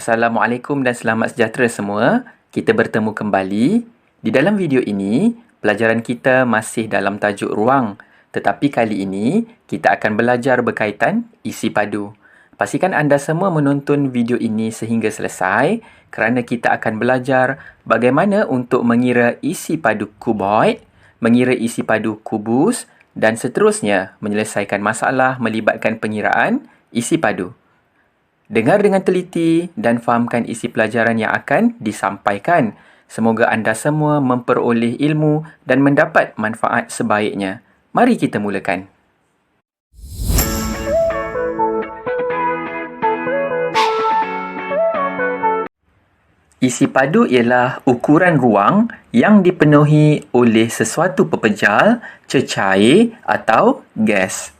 Assalamualaikum dan selamat sejahtera semua. Kita bertemu kembali. Di dalam video ini, pelajaran kita masih dalam tajuk ruang. Tetapi kali ini, kita akan belajar berkaitan isi padu. Pastikan anda semua menonton video ini sehingga selesai kerana kita akan belajar bagaimana untuk mengira isi padu kuboid, mengira isi padu kubus dan seterusnya menyelesaikan masalah melibatkan pengiraan isi padu. Dengar dengan teliti dan fahamkan isi pelajaran yang akan disampaikan. Semoga anda semua memperoleh ilmu dan mendapat manfaat sebaiknya. Mari kita mulakan. Isi padu ialah ukuran ruang yang dipenuhi oleh sesuatu pepejal, cecair atau gas.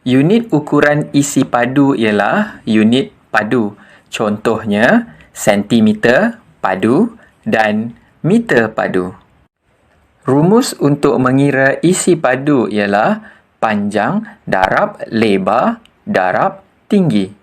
Unit ukuran isi padu ialah unit padu. Contohnya, sentimeter padu dan meter padu. Rumus untuk mengira isi padu ialah panjang darab lebar darab tinggi.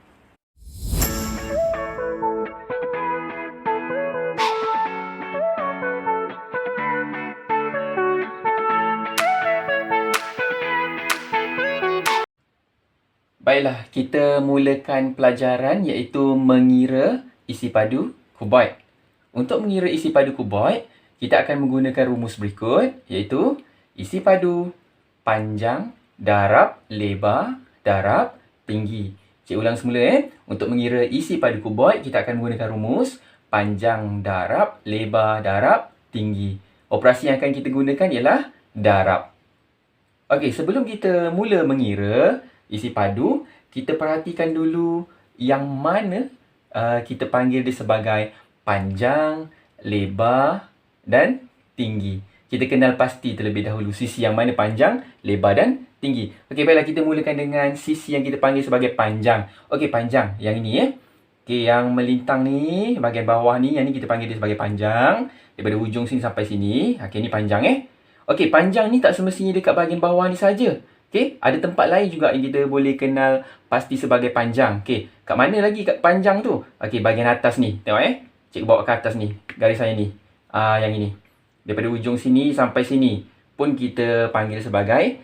Baiklah, kita mulakan pelajaran iaitu mengira isi padu kuboid. Untuk mengira isi padu kuboid, kita akan menggunakan rumus berikut iaitu isi padu panjang darab lebar darab tinggi. Cik ulang semula. Untuk mengira isi padu kuboid, kita akan menggunakan rumus panjang darab lebar darab tinggi. Operasi yang akan kita gunakan ialah darab. Okey, sebelum kita mula mengira isi padu, kita perhatikan dulu yang mana kita panggil dia sebagai panjang, lebar dan tinggi. Kita kenal pasti terlebih dahulu sisi yang mana panjang, lebar dan tinggi. Okey, baiklah kita mulakan dengan sisi yang kita panggil sebagai panjang. Okey, panjang yang ini Okey, yang melintang ni, bahagian bawah ni, yang ni kita panggil dia sebagai panjang. Daripada hujung sini sampai sini. Okey, ni panjang Okey, panjang ni tak semestinya dekat bahagian bawah ni saja. Okey, ada tempat lain juga yang kita boleh kenal pasti sebagai panjang. Okey, kat mana lagi kat panjang tu? Okey, bahagian atas ni. Tengok Cikgu bawa ke atas ni. Garis saya ni. Yang ini. Daripada hujung sini sampai sini pun kita panggil sebagai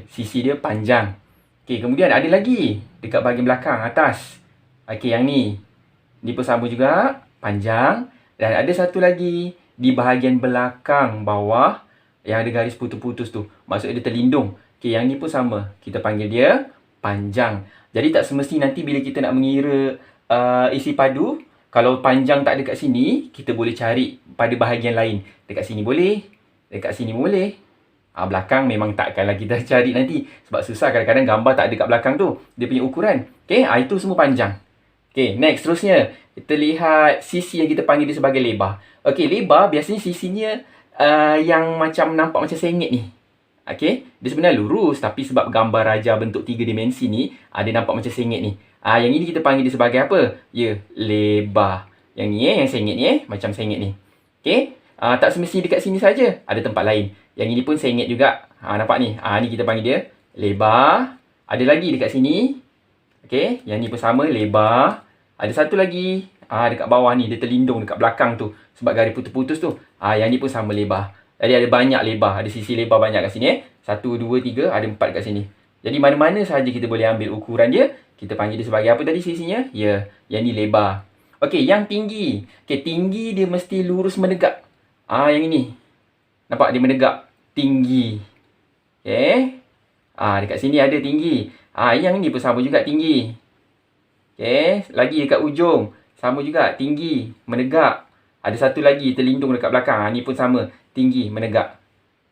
sisi dia panjang. Okey, kemudian ada lagi dekat bahagian belakang atas. Okey, yang ni. Ni pun sama juga, panjang. Dan ada satu lagi di bahagian belakang bawah yang ada garis putus-putus tu. Maksudnya dia terlindung. Okey, yang ni pun sama. Kita panggil dia panjang. Jadi tak semesti nanti bila kita nak mengira isi padu, kalau panjang tak ada kat sini, kita boleh cari pada bahagian lain. Dekat sini boleh, dekat sini boleh. Belakang memang takkanlah kita cari nanti. Sebab susah kadang-kadang gambar tak ada kat belakang tu. Dia punya ukuran. Okey, itu semua panjang. Okey, next terusnya. Kita lihat sisi yang kita panggil dia sebagai lebar. Okey, lebar biasanya sisinya yang macam nampak macam sengit ni. Okey, dia sebenarnya lurus tapi sebab gambar raja bentuk 3 dimensi ni, dia nampak macam sengit ni. Yang ini kita panggil dia sebagai apa? Lebar. Yang ni yang sengit ni macam sengit ni. Okey, tak semesti dekat sini saja, ada tempat lain. Yang ini pun sengit juga. Nampak ni? Ni kita panggil dia lebar. Ada lagi dekat sini. Okey, yang ni pun sama, lebar. Ada satu lagi dekat bawah ni, dia terlindung dekat belakang tu sebab garis putus-putus tu. Yang ni pun sama, lebar. Jadi ada banyak lebar, ada sisi lebar banyak kat sini 1, 2, 3, ada 4 kat sini. Jadi mana-mana sahaja kita boleh ambil ukuran dia, kita panggil dia sebagai apa tadi sisinya? Yang ni lebar. Okey, yang tinggi. Okey, tinggi dia mesti lurus menegak. Yang ini. Nampak dia menegak, tinggi. Okey. Dekat sini ada tinggi. Yang ni pun sama juga tinggi. Okey, lagi dekat ujung, sama juga tinggi, menegak. Ada satu lagi terlindung dekat belakang. Ni pun sama, tinggi, menegak.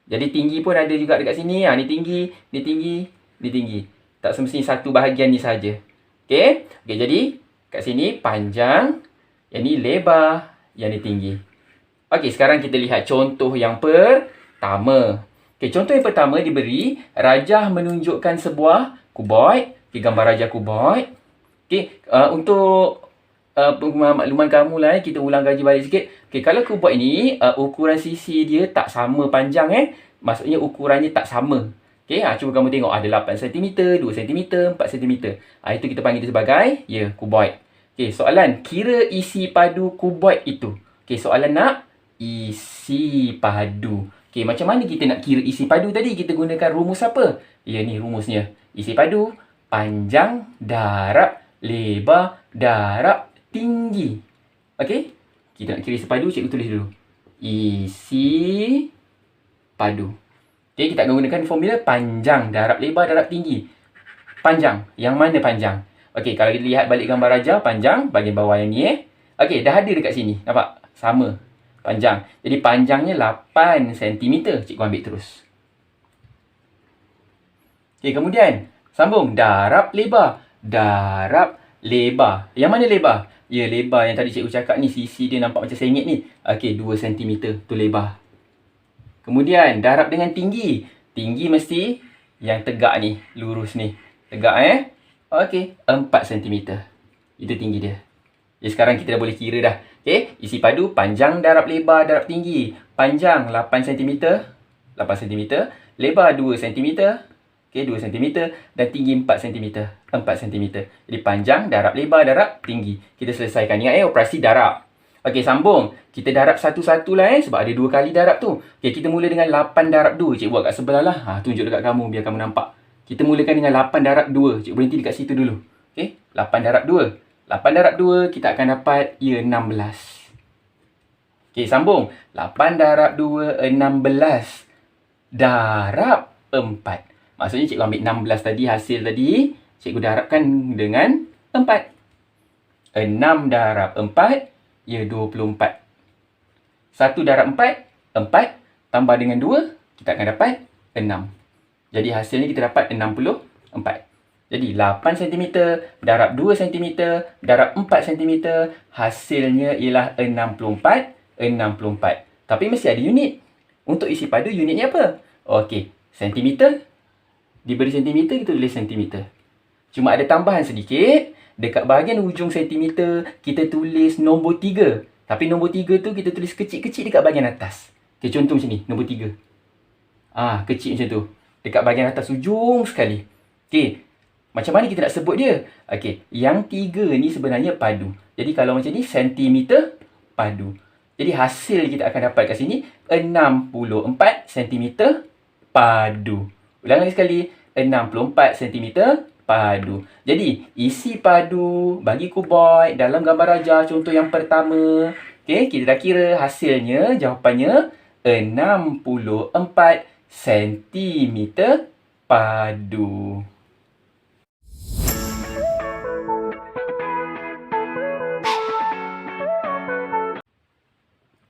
Jadi tinggi pun ada juga dekat sini. Ni tinggi, ni tinggi, ni tinggi. Tak semestinya satu bahagian ni saja. Okey. Okey, jadi kat sini panjang, yang ni lebar, yang ni tinggi. Okey, sekarang kita lihat contoh yang pertama. Okey, contoh yang pertama diberi rajah menunjukkan sebuah kuboid. Okey, gambar rajah kuboid. Okey, untuk makluman kamu lah kita ulang kaji balik sikit. Okey, kalau kuboid ni ukuran sisi dia tak sama panjang maksudnya ukurannya tak sama. Okey, cuba kamu tengok ada 8 cm, 2 cm, 4 cm. Itu kita panggil dia sebagai kuboid. Okey, soalan. Kira isi padu kuboid itu. Okey, soalan nak isi padu. Okey, macam mana kita nak kira isi padu tadi? Kita gunakan rumus apa? Ya, ni rumusnya. Isi padu, panjang, darab, lebar, darab, tinggi. Okey? Kita nak kira isi padu, cikgu tulis dulu. Isi padu. Okey, kita akan gunakan formula panjang, darab, lebar, darab, tinggi. Panjang. Yang mana panjang? Okey, kalau kita lihat balik gambar raja, panjang bahagian bawah yang ni Okey, dah ada dekat sini. Nampak? Sama. Panjang. Jadi panjangnya 8 cm. Cikgu ambil terus. Okey, kemudian sambung. Darab, lebar. Darab, lebar. Yang mana lebar? Ya, lebar yang tadi cikgu cakap ni. Sisi dia nampak macam sengit ni. Okey, 2 cm. Tu lebar. Kemudian, darab dengan tinggi. Tinggi mesti yang tegak ni. Lurus ni. Tegak Okey, 4 cm. Itu tinggi dia. Jadi sekarang kita dah boleh kira dah. Okey, isi padu panjang, darab, lebar, darab, tinggi. Panjang 8 cm. 8 cm. Lebar 2 cm. Okey, 2 cm. Dan tinggi 4 cm. 4 cm. Jadi panjang, darab, lebar, darab, tinggi. Kita selesaikan. Ingat operasi darab. Okey, sambung. Kita darab satu-satu lah sebab ada 2 kali darab tu. Okey, kita mula dengan 8 darab 2. Cikgu buat kat sebelah lah. Tunjuk dekat kamu biar kamu nampak. Kita mulakan dengan 8 darab 2. Cikgu berhenti dekat situ dulu. Okey, 8 darab 2. 8 darab 2, kita akan dapat, 16. Okey, sambung. 8 darab 2, 16. Darab 4. Maksudnya cikgu ambil 16 tadi, hasil tadi. Cikgu darabkan dengan 4. 6 darab 4. 24. 1 darab 4, 4. Tambah dengan 2, kita akan dapat 6. Jadi hasilnya kita dapat 64. Jadi 8 cm darab 2 cm darab 4 cm. Hasilnya ialah 64. 64. Tapi mesti ada unit. Untuk isi padu unitnya apa? Okey, cm. Diberi cm, kita tulis cm. Cuma ada tambahan sedikit. Dekat bahagian ujung sentimeter, kita tulis nombor 3. Tapi nombor 3 tu kita tulis kecil-kecil dekat bahagian atas. Okay, contoh macam ni, nombor 3. Kecil macam tu. Dekat bahagian atas ujung sekali. Okay, macam mana kita nak sebut dia? Okay, yang 3 ni sebenarnya padu. Jadi kalau macam ni, sentimeter padu. Jadi hasil kita akan dapat kat sini, 64 sentimeter padu. Ulang lagi sekali, 64 sentimeter padu. Jadi, isi padu bagi kuboid dalam gambar raja contoh yang pertama. Okey, kita dah kira hasilnya, jawapannya 64 cm padu.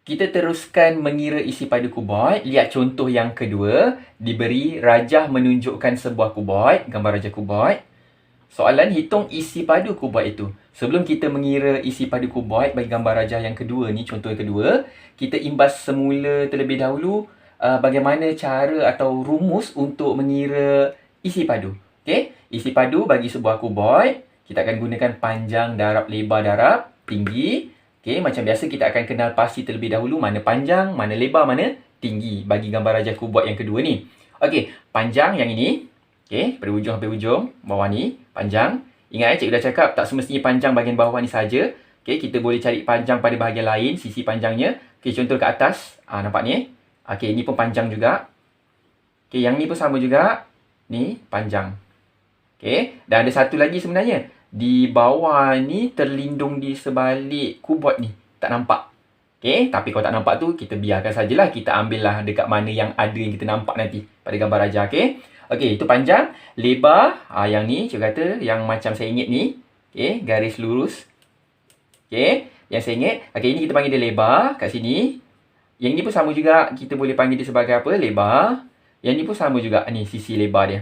Kita teruskan mengira isi padu kuboid. Lihat contoh yang kedua. Diberi rajah menunjukkan sebuah kuboid. Gambar rajah kuboid. Soalan, hitung isi padu kuboid itu. Sebelum kita mengira isi padu kuboid bagi gambar rajah yang kedua ni, contoh yang kedua, kita imbas semula terlebih dahulu bagaimana cara atau rumus untuk mengira isi padu. Okey, isi padu bagi sebuah kuboid, kita akan gunakan panjang, darab, lebar, darab, tinggi. Okey, macam biasa kita akan kenal pasti terlebih dahulu mana panjang, mana lebar, mana tinggi bagi gambar rajah kuboid yang kedua ni. Okey, panjang yang ini. Okey, dari ujung sampai ujung, bawah ni, panjang. Ingat cikgu dah cakap tak semestinya panjang bahagian bawah ni saja. Okey, kita boleh cari panjang pada bahagian lain, sisi panjangnya. Okey, contoh kat atas. Nampak ni? Okey, ni pun panjang juga. Okey, yang ni pun sama juga. Ni panjang. Okey, dan ada satu lagi sebenarnya. Di bawah ni terlindung di sebalik kuboid ni. Tak nampak. Okey, tapi kalau tak nampak tu, kita biarkan sajalah. Kita ambillah dekat mana yang ada yang kita nampak nanti pada gambar rajah. Okey. Okey, itu panjang. Lebar, yang ni, cikgu kata, yang macam sengit ni. Okey, garis lurus. Okey, yang sengit. Okey, ini kita panggil dia lebar kat sini. Yang ni pun sama juga. Kita boleh panggil dia sebagai apa? Lebar. Yang ni pun sama juga. Ni sisi lebar dia.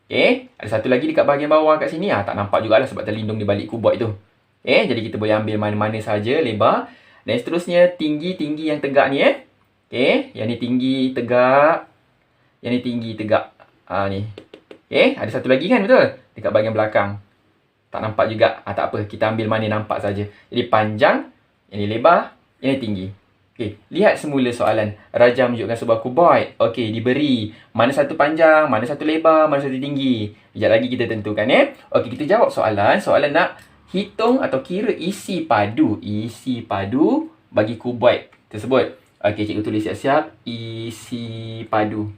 Okey, ada satu lagi dekat bahagian bawah kat sini. Tak nampak jugalah sebab terlindung di balik kuboid tu. Okey, jadi kita boleh ambil mana-mana saja lebar. Dan seterusnya, tinggi-tinggi yang tegak ni Okey, yang ni tinggi, tegak. Yang ni tinggi, tegak. Ni. Okey, ada satu lagi kan, betul? Dekat bahagian belakang. Tak nampak juga. Tak apa, kita ambil mana nampak saja. Jadi panjang, yang ni lebar, yang ni tinggi. Okey, lihat semula soalan. Rajah menunjukkan sebuah kuboid. Okey, diberi mana satu panjang, mana satu lebar, mana satu tinggi. Sekejap lagi kita tentukan Okey, kita jawab soalan. Soalan nak hitung atau kira isi padu bagi kuboid tersebut. Okey, cikgu tulis siap-siap. Isi padu.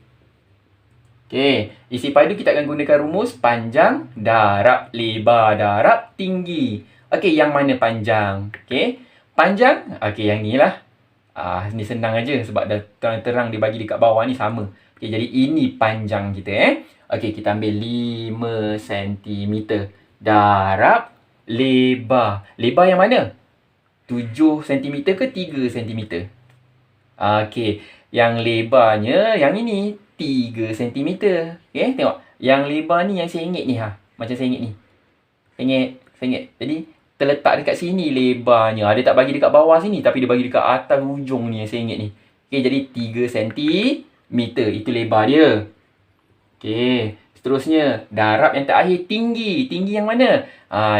Okey, isi padu kita akan gunakan rumus panjang darab lebar darab tinggi. Okey, yang mana panjang? Okey, panjang, okey yang ni lah. Ni senang aja sebab dah terang-terang dia bagi dekat bawah ni sama. Okey, jadi ini panjang kita Okey, kita ambil 5 cm darab lebar. Lebar yang mana? 7 cm ke 3 cm? Okey, yang lebarnya yang ini 3 cm. Okey, tengok. Yang lebar ni yang sengit ni Macam sengit ni. Sengit. Jadi terletak dekat sini lebarnya. Dia tak bagi dekat bawah sini tapi dia bagi dekat atas hujung ni yang sengit ni. Okey, jadi 3 cm itu lebar dia. Okey, seterusnya darab yang terakhir tinggi. Tinggi yang mana?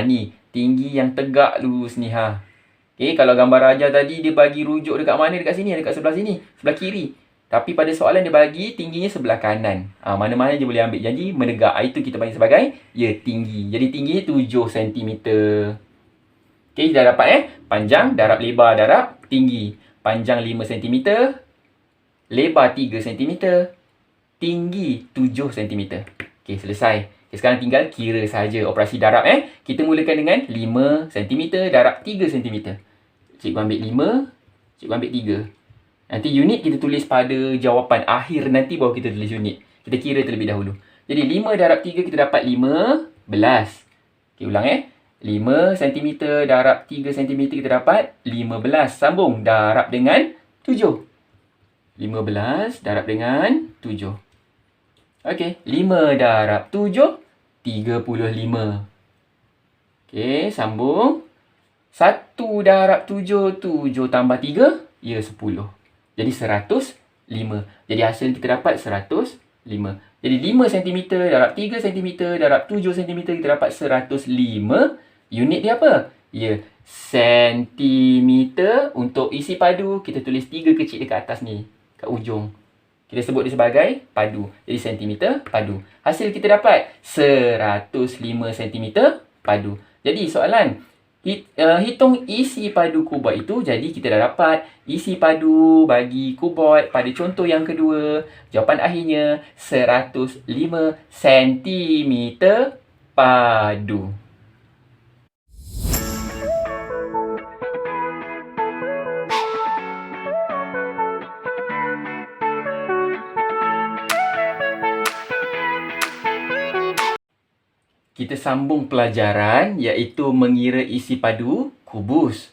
Ni, tinggi yang tegak lurus ni Okey, kalau gambar raja tadi dia bagi rujuk dekat mana? Dekat sini, dekat sebelah sini, sebelah kiri. Tapi pada soalan dia bagi tingginya sebelah kanan. Mana-mana je boleh ambil. Jadi menegak. Itu kita panggil sebagai tinggi. Jadi tingginya 7 cm. Okey, dah dapat panjang darab lebar darab tinggi. Panjang 5 cm, lebar 3 cm, tinggi 7 cm. Okey, selesai. Okay, sekarang tinggal kira saja operasi darab Kita mulakan dengan 5 cm darab 3 cm. Cikgu ambil 5, cikgu ambil 3. Nanti unit kita tulis pada jawapan akhir nanti baru kita tulis unit. Kita kira terlebih dahulu. Jadi 5 darab 3 kita dapat 15. Okey, ulang 5 cm darab 3 cm kita dapat 15. Sambung darab dengan 7. 15 darab dengan 7. Okey, 5 darab 7, 35. Okey, sambung. 1 darab 7, 7 tambah 3, 10. Jadi 105. Jadi hasil kita dapat 105. Jadi 5 cm darab 3 cm darab 7 cm kita dapat 105. Unit dia apa? Sentimeter. Untuk isi padu, kita tulis 3 kecil dekat atas ni. Kat ujung. Kita sebut dia sebagai padu. Jadi sentimeter padu. Hasil kita dapat 105 cm padu. Jadi soalan, hitung isi padu kuboid itu. Jadi kita dah dapat isi padu bagi kuboid pada contoh yang kedua. Jawapan akhirnya 105 cm padu. Kita sambung pelajaran iaitu mengira isi padu kubus.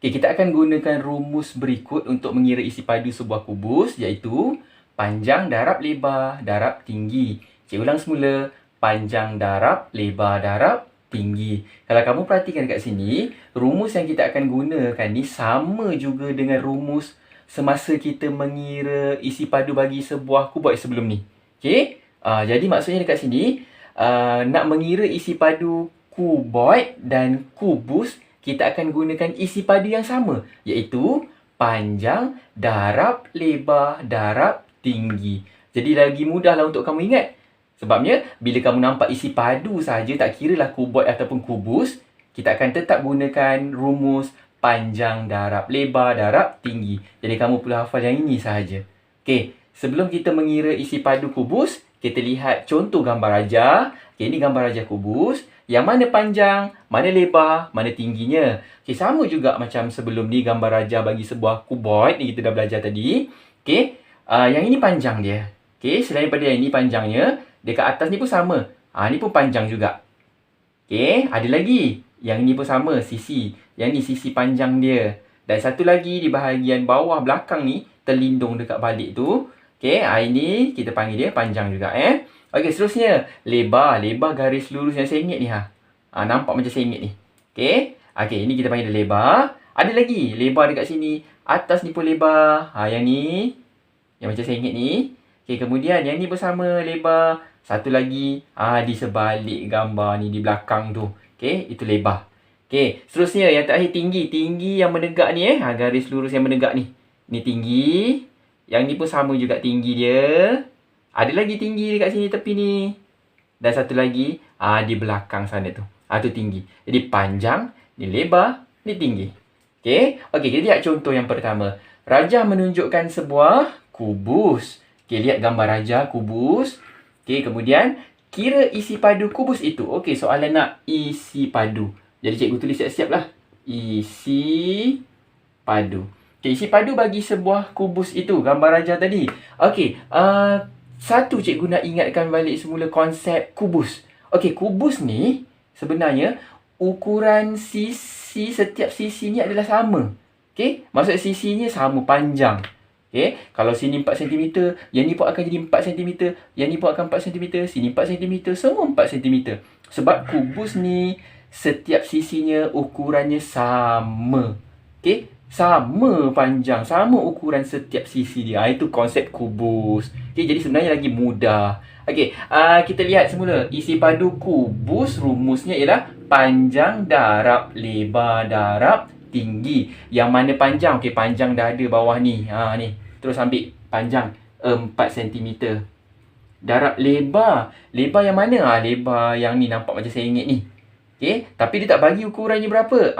Okey, kita akan gunakan rumus berikut untuk mengira isi padu sebuah kubus iaitu panjang darab lebar darab tinggi. Cikgu ulang semula. Panjang darab lebar darab tinggi. Kalau kamu perhatikan kat sini, rumus yang kita akan gunakan ni sama juga dengan rumus semasa kita mengira isi padu bagi sebuah kuboid sebelum ni. Okey? Jadi maksudnya dekat sini, nak mengira isi padu kuboid dan kubus, kita akan gunakan isi padu yang sama, iaitu panjang darab lebar darab tinggi. Jadi lagi mudahlah untuk kamu ingat. Sebabnya, bila kamu nampak isi padu saja, tak kiralah kuboid ataupun kubus, kita akan tetap gunakan rumus panjang darab lebar darab tinggi. Jadi kamu perlu hafal yang ini sahaja. Okey, sebelum kita mengira isi padu kubus, kita lihat contoh gambar raja. Okay, ini gambar raja kubus. Yang mana panjang, mana lebar, mana tingginya. Okay, sama juga macam sebelum ni gambar raja bagi sebuah kuboid. Ni kita dah belajar tadi. Okay, yang ini panjang dia. Okay, selain daripada yang ini panjangnya, dekat atas ni pun sama. Ni pun panjang juga. Okay, ada lagi. Yang ini pun sama, sisi. Yang ni sisi panjang dia. Dan satu lagi di bahagian bawah belakang ni, terlindung dekat balik tu. Okey, ini kita panggil dia panjang juga Okey, seterusnya lebar. Lebar garis lurus yang sengit ni nampak macam sengit ni. Okey. Okey, ini kita panggil dia lebar. Ada lagi lebar dekat sini. Atas ni pun lebar. Yang ni yang macam sengit ni. Okey, kemudian yang ni pun sama lebar. Satu lagi di sebalik gambar ni di belakang tu. Okey, itu lebar. Okey, seterusnya yang terakhir tinggi. Tinggi yang menegak ni garis lurus yang menegak ni. Ni tinggi. Yang ni pun sama juga tinggi dia. Ada lagi tinggi dekat sini tepi ni. Dan satu lagi di belakang sana tu. Tu tinggi. Jadi panjang, ni lebar, ni tinggi. Okey, kita lihat contoh yang pertama. Rajah menunjukkan sebuah kubus. Okey, lihat gambar rajah kubus. Okey, kemudian kira isi padu kubus itu. Okey, soalan nak isi padu. Jadi cikgu tulis siap-siap lah. Isi padu. Okey, isi padu bagi sebuah kubus itu. Gambar rajah tadi. Okey, satu cikgu nak ingatkan balik semula konsep kubus. Okey, kubus ni sebenarnya ukuran sisi, setiap sisi ni adalah sama. Okey, maksud sisinya sama panjang. Okey, kalau sini 4 cm, yang ni pun akan jadi 4 cm, yang ni pun akan 4 cm, sini 4 cm, semua 4 cm. Sebab kubus ni setiap sisinya ukurannya sama. Okey, sama panjang, sama ukuran setiap sisi dia. Itu konsep kubus. Okey, jadi sebenarnya lagi mudah. Okey, kita lihat semula. Isi padu kubus rumusnya ialah panjang darab lebar darab tinggi. Yang mana panjang? Okey, panjang dah ada bawah ni. Ni. Terus ambil panjang 4 cm. Darab lebar. Lebar yang mana? Lebar yang ni nampak macam sengit ni. Okey, tapi dia tak bagi ukurannya berapa.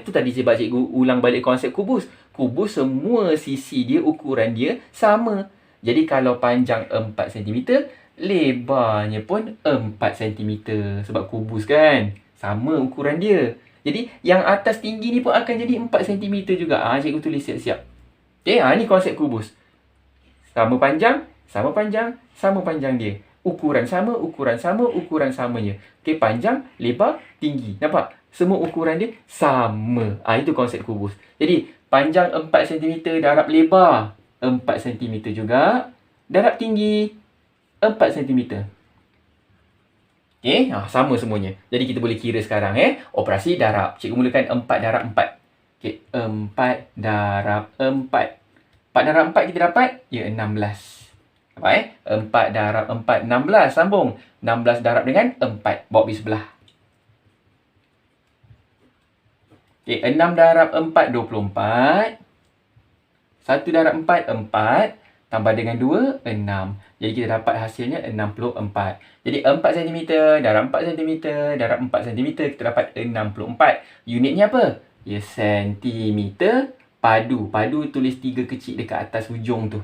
Itu tadi sebab cikgu ulang balik konsep kubus. Kubus semua sisi dia, ukuran dia sama. Jadi kalau panjang 4 cm, lebarnya pun 4 cm. Sebab kubus kan, sama ukuran dia. Jadi yang atas tinggi ni pun akan jadi 4 cm juga. Cikgu tulis siap-siap. Okey, ni konsep kubus. Sama panjang, sama panjang, sama panjang dia. Ukuran sama, ukuran sama, ukuran samanya. Okey, panjang, lebar, tinggi. Nampak? Semua ukuran dia sama. Itu konsep kubus. Jadi, panjang 4 cm darab lebar 4 cm juga. Darab tinggi 4 cm. Okey, sama semuanya. Jadi, kita boleh kira sekarang. Operasi darab. Cikgu mulakan 4 darab 4. Okey, 4 darab 4. 4 darab 4 kita dapat? Ya, 16. Nampak 4 darab 4, 16. Sambung. 16 darab dengan 4. Bawa pergi sebelah. Okey, 6 darab 4, 24. 1 darab 4, 4. Tambah dengan 2, 6. Jadi kita dapat hasilnya 64. Jadi 4 cm darab 4 cm darab 4 cm kita dapat 64. Unitnya apa? Ya, sentimeter padu. Padu tulis 3 kecil dekat atas hujung tu.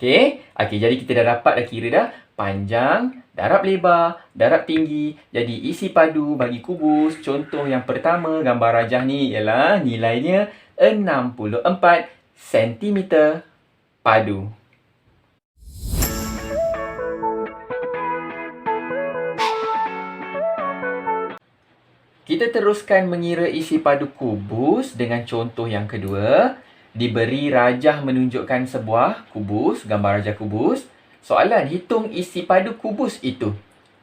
Okey, jadi kita dah dapat dah kira dah panjang darab lebar darab tinggi. Jadi isi padu bagi kubus. Contoh yang pertama gambar rajah ni ialah nilainya 64 cm padu. Kita teruskan mengira isi padu kubus dengan contoh yang kedua. Diberi rajah menunjukkan sebuah kubus, gambar rajah kubus. Soalan, hitung isi padu kubus itu.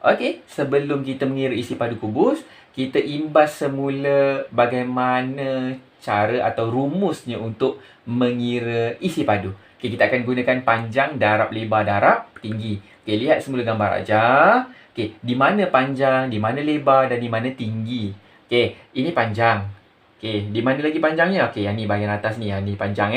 Okey, sebelum kita mengira isi padu kubus, kita imbas semula bagaimana cara atau rumusnya untuk mengira isi padu. Okey, kita akan gunakan panjang darab lebar darab tinggi. Okey, lihat semula gambar rajah. Okey, di mana panjang, di mana lebar dan di mana tinggi. Okey, ini panjang. Okey, di mana lagi panjangnya? Okey, yang ni bahagian atas ni. Yang ni panjang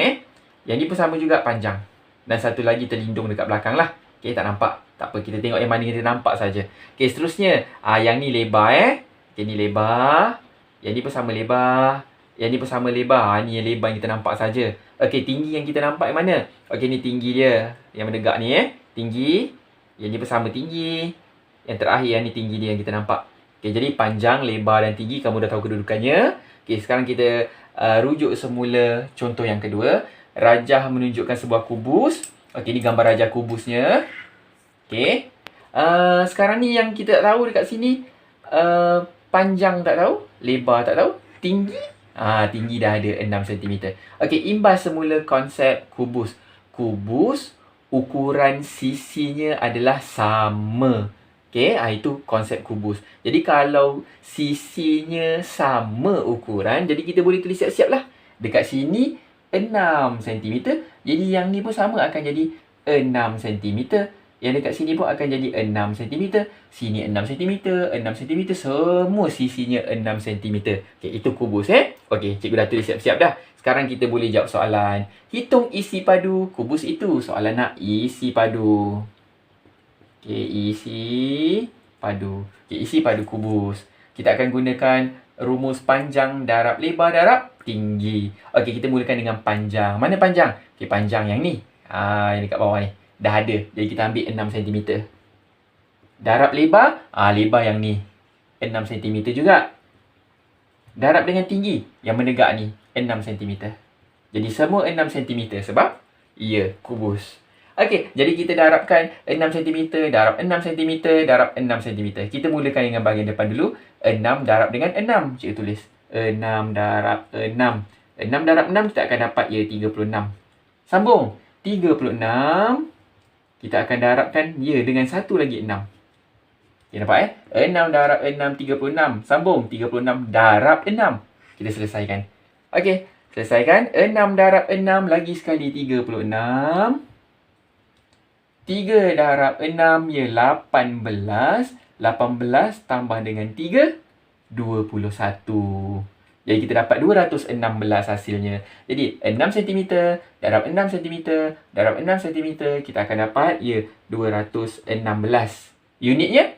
Yang ni pun sama juga panjang. Dan satu lagi terlindung dekat belakang lah. Okey, tak nampak. Tak apa, kita tengok yang mana kita nampak saja. Okey, seterusnya. Yang ni lebar Okey, ni lebar. Yang ni pun sama lebar. Yang ni pun sama lebar. Ni yang lebar yang kita nampak saja. Okey, tinggi yang kita nampak yang mana? Okey, ni tinggi dia. Yang menegak ni tinggi. Yang ni pun sama tinggi. Yang terakhir yang ni tinggi dia yang kita nampak. Okey, jadi panjang, lebar dan tinggi kamu dah tahu kedudukannya. Okey, sekarang kita rujuk semula contoh yang kedua. Rajah menunjukkan sebuah kubus. Okey, ni gambar rajah kubusnya. Okey. Sekarang ni yang kita tak tahu dekat sini. Panjang tak tahu. Lebar tak tahu. Tinggi. Tinggi dah ada 6 cm. Okey, imbas semula konsep kubus. Kubus, ukuran sisinya adalah sama. Okey, itu konsep kubus. Jadi kalau sisinya sama ukuran, jadi kita boleh tulis siap-siap lah. Dekat sini 6 cm. Jadi yang ni pun sama akan jadi 6 cm. Yang dekat sini pun akan jadi 6 cm. Sini 6 cm, 6 cm. Semua sisinya 6 cm. Okey, itu kubus Okey, cikgu dah tulis siap-siap dah. Sekarang kita boleh jawab soalan. Hitung isi padu kubus itu. Soalan nak isi padu. Okey, isi padu. Okey, isi padu kubus. Kita akan gunakan rumus panjang darab lebar darab tinggi. Okey, kita mulakan dengan panjang. Mana panjang? Okey, panjang yang ni. Yang dekat bawah ni. Dah ada. Jadi kita ambil 6 cm. Darab lebar, lebar yang ni. 6 cm juga. Darab dengan tinggi, yang menegak ni, 6 cm. Jadi semua 6 cm sebab ia kubus. Okey, jadi kita darabkan 6 cm darab 6 cm darab 6 cm. Kita mulakan dengan bahagian depan dulu. 6 darab dengan 6. Cikgu tulis. 6 darab 6. 6 darab 6 kita akan dapat ia 36. Sambung. 36. Kita akan darabkan ia dengan satu lagi 6. Okay, nampak 6 darab 6, 36. Sambung. 36 darab 6. Kita selesaikan. Okey, selesaikan. 6 darab 6 lagi sekali 36. 3 darab 6 ia 18. 18 tambah dengan 3, 21. Jadi kita dapat 216 hasilnya. Jadi 6 cm darab 6 cm darab 6 cm kita akan dapat ia 216. Unitnya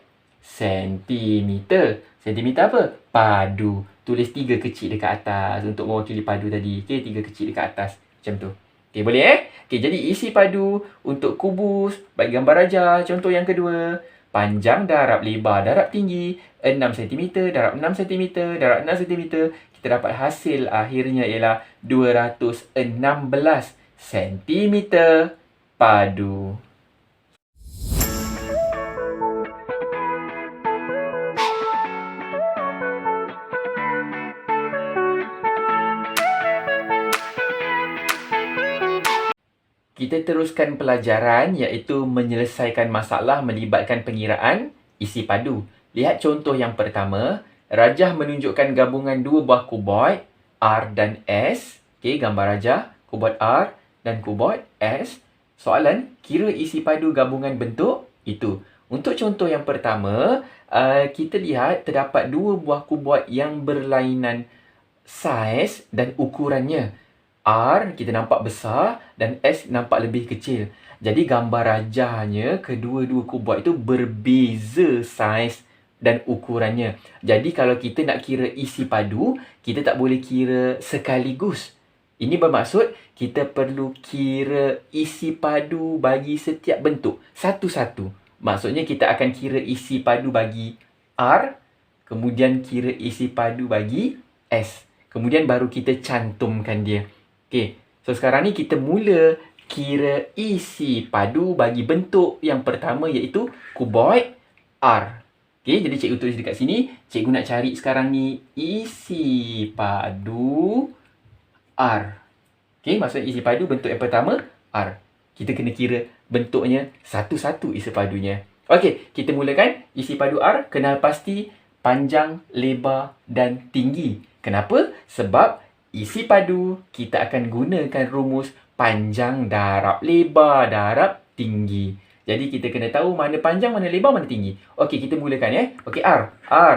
sentimeter. Sentimeter apa? Padu. Tulis 3 kecil dekat atas untuk mewakili padu tadi. Okey, 3 kecil dekat atas. Macam tu. Okey, boleh Okey, jadi isi padu untuk kubus bagi gambar raja. Contoh yang kedua. Panjang darab lebar darab tinggi. 6 cm darab 6 cm darab 6 cm. Kita dapat hasil akhirnya ialah 216 cm padu. Kita teruskan pelajaran iaitu menyelesaikan masalah melibatkan pengiraan isi padu. Lihat contoh yang pertama. Rajah menunjukkan gabungan dua buah kuboid R dan S. Okey, gambar rajah, kuboid R dan kuboid S. Soalan, kira isi padu gabungan bentuk itu. Untuk contoh yang pertama, kita lihat terdapat dua buah kuboid yang berlainan saiz dan ukurannya. R kita nampak besar dan S nampak lebih kecil. Jadi gambar rajahnya kedua-dua kuboid itu berbeza saiz dan ukurannya. Jadi kalau kita nak kira isi padu, kita tak boleh kira sekaligus. Ini bermaksud kita perlu kira isi padu bagi setiap bentuk satu-satu. Maksudnya kita akan kira isi padu bagi R, kemudian kira isi padu bagi S. Kemudian baru kita cantumkan dia. Okey, so sekarang ni kita mula kira isi padu bagi bentuk yang pertama iaitu kuboid R. Okey, jadi cikgu tulis dekat sini. Cikgu nak cari sekarang ni isi padu R. Okey, maksud isi padu bentuk yang pertama R. Kita kena kira bentuknya satu-satu isi padunya. Okey, kita mulakan isi padu R. Kenal pasti panjang, lebar dan tinggi. Kenapa? Sebab isi padu, kita akan gunakan rumus panjang darab lebar darab tinggi. Jadi, kita kena tahu mana panjang, mana lebar, mana tinggi. Okey, kita mulakan Okey, R.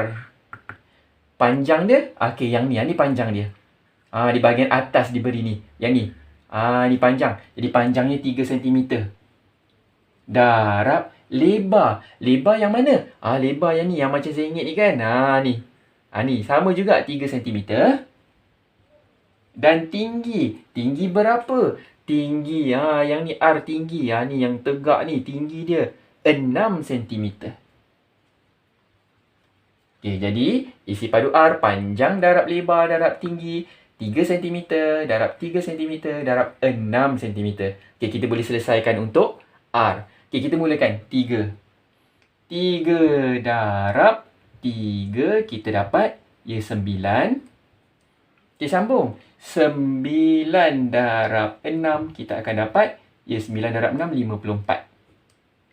Panjang dia, okey, yang ni panjang dia. Di bahagian atas diberi ni. Yang ni. Ni panjang. Jadi, panjangnya 3 cm. Darab lebar. Lebar yang mana? Lebar yang ni, yang macam sengit ni kan? Ni. Ni, sama juga 3 cm. Dan tinggi. Tinggi berapa? Tinggi. Yang ni R tinggi. Ni yang tegak ni. Tinggi dia 6 cm. Okey, jadi isi padu R panjang darab lebar darab tinggi 3 cm darab 3 cm darab 6 cm. Okey, kita boleh selesaikan untuk R. Okey, kita mulakan 3. 3 darab 3 kita dapat ia 9. Okey, sambung. 9 darab 6 kita akan dapat ia 9 darab 6 54.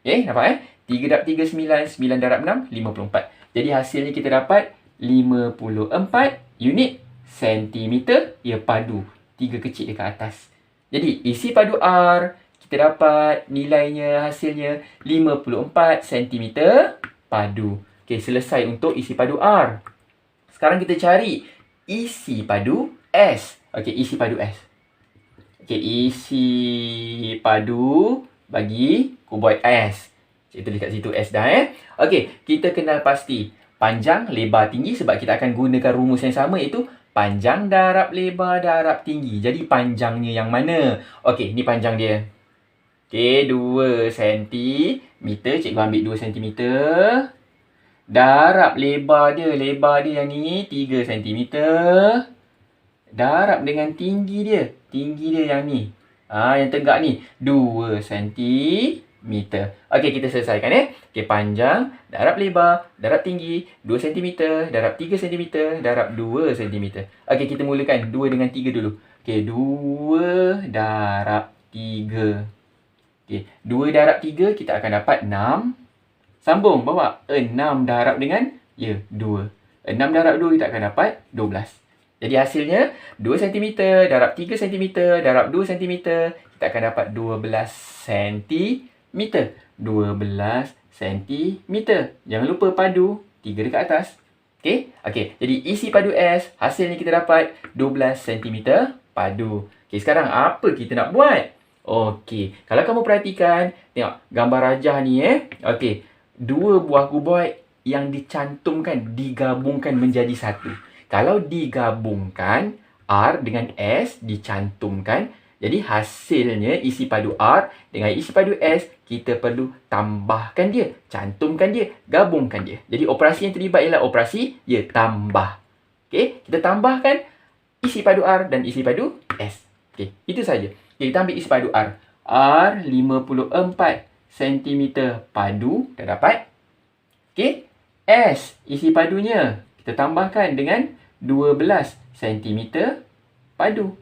Okey, nampak 3 darab 3 9, 9 darab 6 54. Jadi hasilnya kita dapat 54 unit sentimeter ia padu. 3 kecil dekat atas. Jadi isi padu R kita dapat nilainya hasilnya 54 cm padu. Okey, selesai untuk isi padu R. Sekarang kita cari isi padu S. Okey, isi padu S. Okey, isi padu bagi kuboid S. Cikgu tulis kat situ S dah Okey, kita kenal pasti Panjang, lebar, tinggi sebab kita akan gunakan rumus yang sama iaitu panjang darab lebar darab tinggi. Jadi panjangnya yang mana? Okey, ni panjang dia. Okey, 2 cm. Cikgu ambil 2 cm. Darab lebar dia yang ni 3 cm. Darab dengan tinggi dia yang ni. Yang tegak ni 2 cm. Okey, kita selesaikan Okey, panjang darab lebar darab tinggi 2 cm darab 3 cm darab 2 cm. Okey, kita mulakan 2 dengan 3 dulu. Okey, 2 darab 3. Okey, 2 darab 3 kita akan dapat 6. Sambung bawa 6 darab dengan 2. 6 darab 2 kita akan dapat 12. Jadi hasilnya 2 cm darab 3 cm darab 2 cm kita akan dapat 12 cm. 12 cm. Jangan lupa padu 3 dekat atas. Okey. Jadi isi padu S hasilnya kita dapat 12 cm padu. Okey, sekarang apa kita nak buat? Okey, kalau kamu perhatikan, tengok gambar rajah ni Okey, 2 buah kuboid yang dicantumkan, digabungkan menjadi satu. Kalau digabungkan, R dengan S dicantumkan, jadi hasilnya isi padu R dengan isi padu S, kita perlu tambahkan dia, cantumkan dia, gabungkan dia. Jadi operasi yang terlibat ialah operasi tambah. Okey, kita tambahkan isi padu R dan isi padu S. Okey, itu saja. Okay, kita ambil isi padu R. R 54 cm padu, dah dapat. Okey, S isi padunya kita tambahkan dengan 12 cm padu.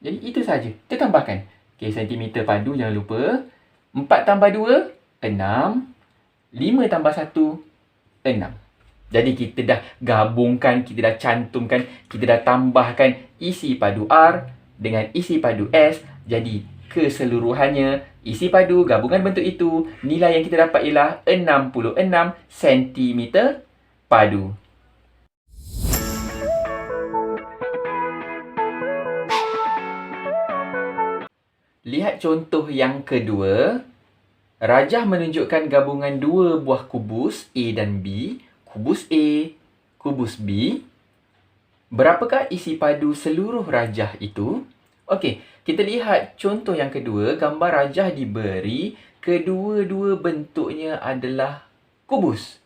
Jadi itu saja. Kita tambahkan. Okey, cm padu jangan lupa. 4 tambah 2, 6. 5 tambah 1, 6. Jadi kita dah gabungkan, kita dah cantumkan, kita dah tambahkan isi padu R dengan isi padu S. Jadi keseluruhannya isi padu gabungan bentuk itu, nilai yang kita dapat ialah 66 cm padu. Lihat contoh yang kedua. Rajah menunjukkan gabungan dua buah kubus A dan B. Kubus A, kubus B. Berapakah isi padu seluruh rajah itu? Okey, kita lihat contoh yang kedua. Gambar rajah diberi. Kedua-dua bentuknya adalah kubus.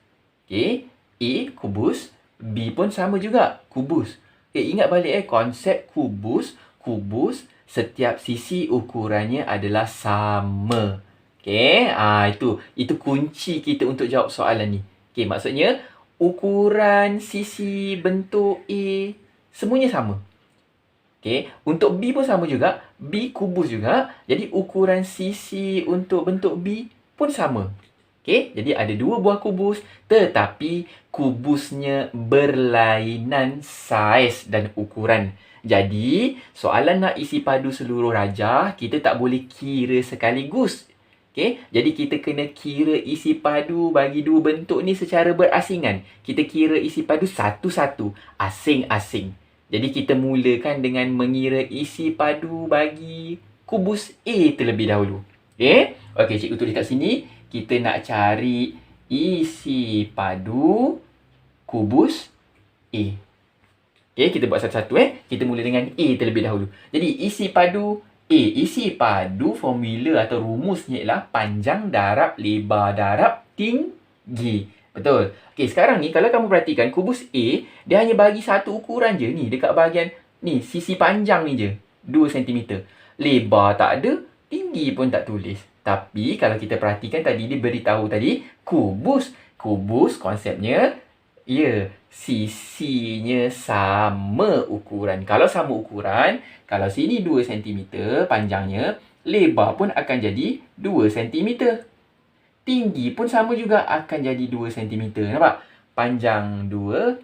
Okey, A kubus, B pun sama juga, kubus. Okey, ingat balik konsep kubus. Kubus, setiap sisi ukurannya adalah sama. Okey, itu kunci kita untuk jawab soalan ni. Okey, maksudnya ukuran sisi bentuk A semuanya sama. Okey, untuk B pun sama juga. B kubus juga. Jadi ukuran sisi untuk bentuk B pun sama. Okey, jadi ada dua buah kubus tetapi kubusnya berlainan saiz dan ukuran. Jadi, soalan nak isi padu seluruh rajah, kita tak boleh kira sekaligus. Okey, jadi kita kena kira isi padu bagi dua bentuk ni secara berasingan. Kita kira isi padu satu-satu, asing-asing. Jadi kita mulakan dengan mengira isi padu bagi kubus A terlebih dahulu. Okey, cikgu tulis kat sini. Kita nak cari isi padu kubus A. Okey, kita buat satu-satu Kita mula dengan A terlebih dahulu. Jadi isi padu A. Isi padu formula atau rumusnya ialah panjang darab lebar darab tinggi. Betul. Okey, sekarang ni kalau kamu perhatikan kubus A, dia hanya bagi satu ukuran je ni dekat bahagian ni, sisi panjang ni je, 2 cm. Lebar tak ada, tinggi pun tak tulis. Tapi kalau kita perhatikan tadi dia beritahu tadi kubus. Kubus konsepnya sisinya sama ukuran. Kalau sama ukuran, kalau sini 2 cm panjangnya, lebar pun akan jadi 2 cm. Tinggi pun sama juga akan jadi 2 cm. Nampak? Panjang 2,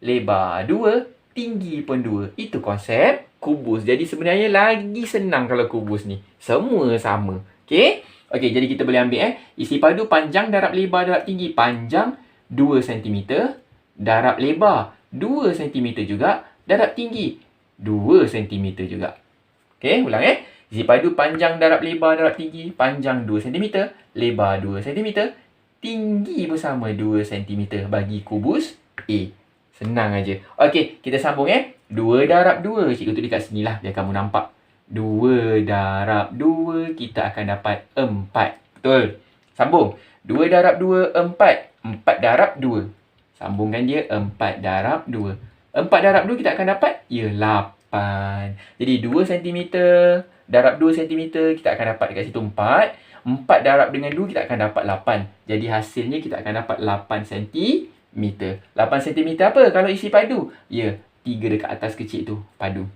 lebar 2, tinggi pun 2. Itu konsep kubus. Jadi sebenarnya lagi senang kalau kubus ni. Semua sama. Okey? Okey, jadi kita boleh ambil isi padu panjang darab lebar darab tinggi. Panjang 2 cm. Darab lebar 2 cm juga. Darab tinggi 2 cm juga. Okey, ulang Isi padu panjang darab lebar darab tinggi. Panjang 2 cm. Lebar 2 cm. tinggi pun sama 2 cm bagi kubus A. Senang aja. Okey, kita sambung 2 darab 2. Cikgu tulis kat sini lah biar kamu nampak. 2 darab 2 kita akan dapat 4. Betul. Sambung. 2 darab 2 4. 4 darab 2. Sambungkan dia 4 darab 2. 4 darab 2 kita akan dapat 8. Jadi 2 cm darab 2 cm kita akan dapat dekat situ 4. 4 darab dengan 2 kita akan dapat 8. Jadi hasilnya kita akan dapat 8 cm. 8 cm apa kalau isi padu? Ya, 3 dekat atas kecil tu padu.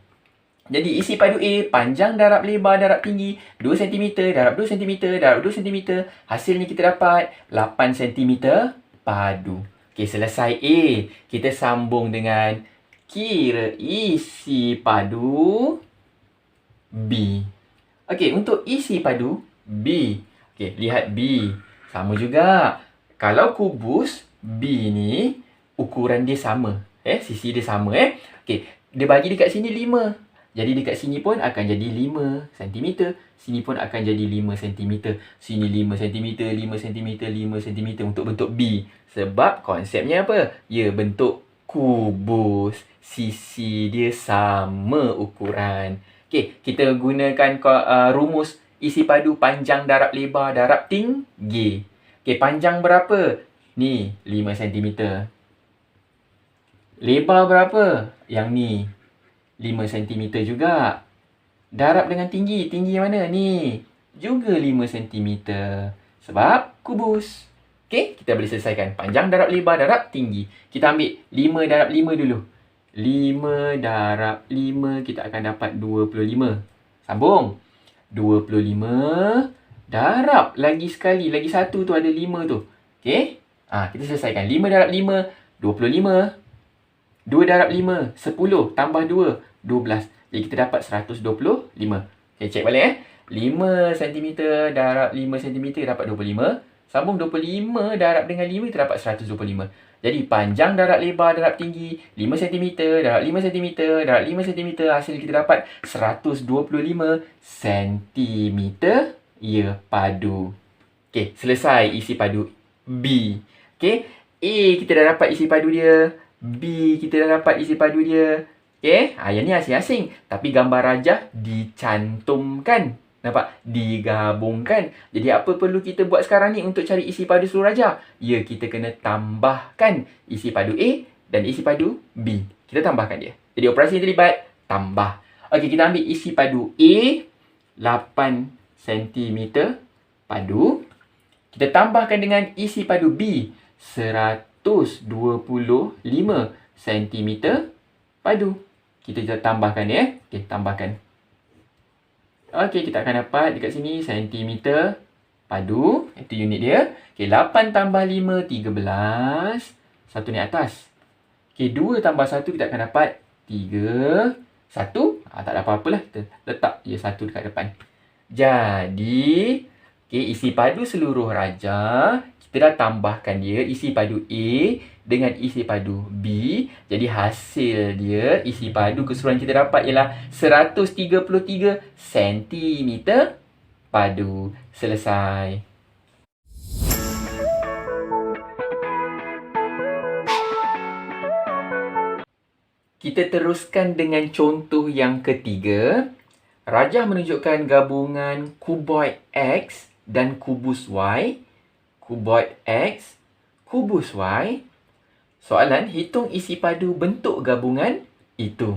Jadi isi padu A panjang darab lebar darab tinggi 2 cm darab 2 cm darab 2 cm. Hasilnya kita dapat 8 cm padu. Okey, selesai A. Kita sambung dengan kira isi padu B. Okey, untuk isi padu B. Okey, lihat B. Sama juga. Kalau kubus B ni ukuran dia sama. Sisi dia sama. Okey, dia bagi dekat sini 5. Jadi dekat sini pun akan jadi 5 cm. Sini pun akan jadi 5 cm. Sini 5 cm, 5 cm, 5 cm untuk bentuk B. Sebab konsepnya apa? Ya, bentuk kubus. Sisi dia sama ukuran. Okey, kita gunakan rumus isi padu panjang darab lebar darab tinggi. Okey, panjang berapa? Ni, 5 cm. Lebar berapa? Yang ni, 5 cm juga. Darab dengan tinggi. Tinggi mana? Ni, juga 5 cm. Sebab kubus. Okey, kita boleh selesaikan. Panjang darab lebar darab tinggi. Kita ambil 5 darab 5 dulu. 5 darab 5 kita akan dapat 25. Sambung. 25 darab lagi sekali. Lagi satu tu ada 5 tu. Okey. Kita selesaikan. 5 darab 5, 25. 2 darab 5, 10. Tambah 2, 12. Jadi kita dapat 125. Okey, cek balik 5 cm darab 5 cm dapat 25. Sambung 25 darab dengan 5 kita dapat 125. Jadi panjang darab lebar darab tinggi 5 cm darab 5 cm darab 5 cm. Hasil kita dapat 125 cm. Ya, padu. Okey, selesai isi padu B. Okey, A kita dah dapat isi padu dia. B kita dah dapat isi padu dia. Okey, yang ni asing-asing. Tapi gambar rajah dicantumkan. Nampak? Digabungkan. Jadi apa perlu kita buat sekarang ni untuk cari isi padu seluruh rajah? Ya, kita kena tambahkan isi padu A dan isi padu B. Kita tambahkan dia. Jadi operasi yang terlibat, tambah. Okey, kita ambil isi padu A, 8 cm padu. Kita tambahkan dengan isi padu B, 125 cm padu. Kita tambahkan dia. Okey, tambahkan. Okey, kita akan dapat dekat sini cm padu. Itu unit dia. Okey, 8 tambah 5, 13. Satu ni atas. Okey, 2 tambah 1 kita akan dapat 3. 1. Tak ada apa-apalah. Kita letak je 1 dekat depan. Jadi, okey, isi padu seluruh rajah. Kita dah tambahkan dia isi padu A dengan isi padu B. Jadi hasil dia isi padu keseluruhan kita dapat ialah 133 cm padu. Selesai. Kita teruskan dengan contoh yang ketiga. Rajah menunjukkan gabungan kuboid X dan kubus Y. Kuboid X, kubus Y. Soalan, hitung isi padu bentuk gabungan itu.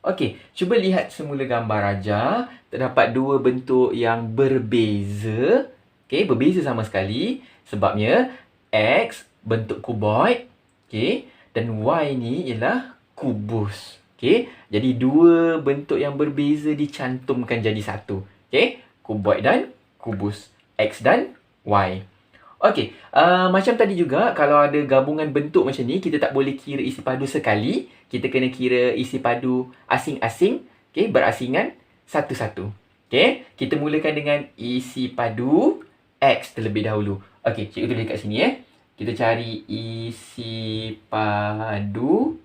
Okey, cuba lihat semula gambar rajah. Terdapat dua bentuk yang berbeza. Okey, berbeza sama sekali. Sebabnya, X bentuk kuboid. Okey, dan Y ni ialah kubus. Okey, jadi dua bentuk yang berbeza dicantumkan jadi satu. Okey, kuboid dan kubus. X dan Y. Okey, macam tadi juga, kalau ada gabungan bentuk macam ni, kita tak boleh kira isi padu sekali. Kita kena kira isi padu asing-asing. Okey, berasingan satu-satu. Okey, kita mulakan dengan isi padu X terlebih dahulu. Okey, cikgu tulis kat sini Kita cari isi padu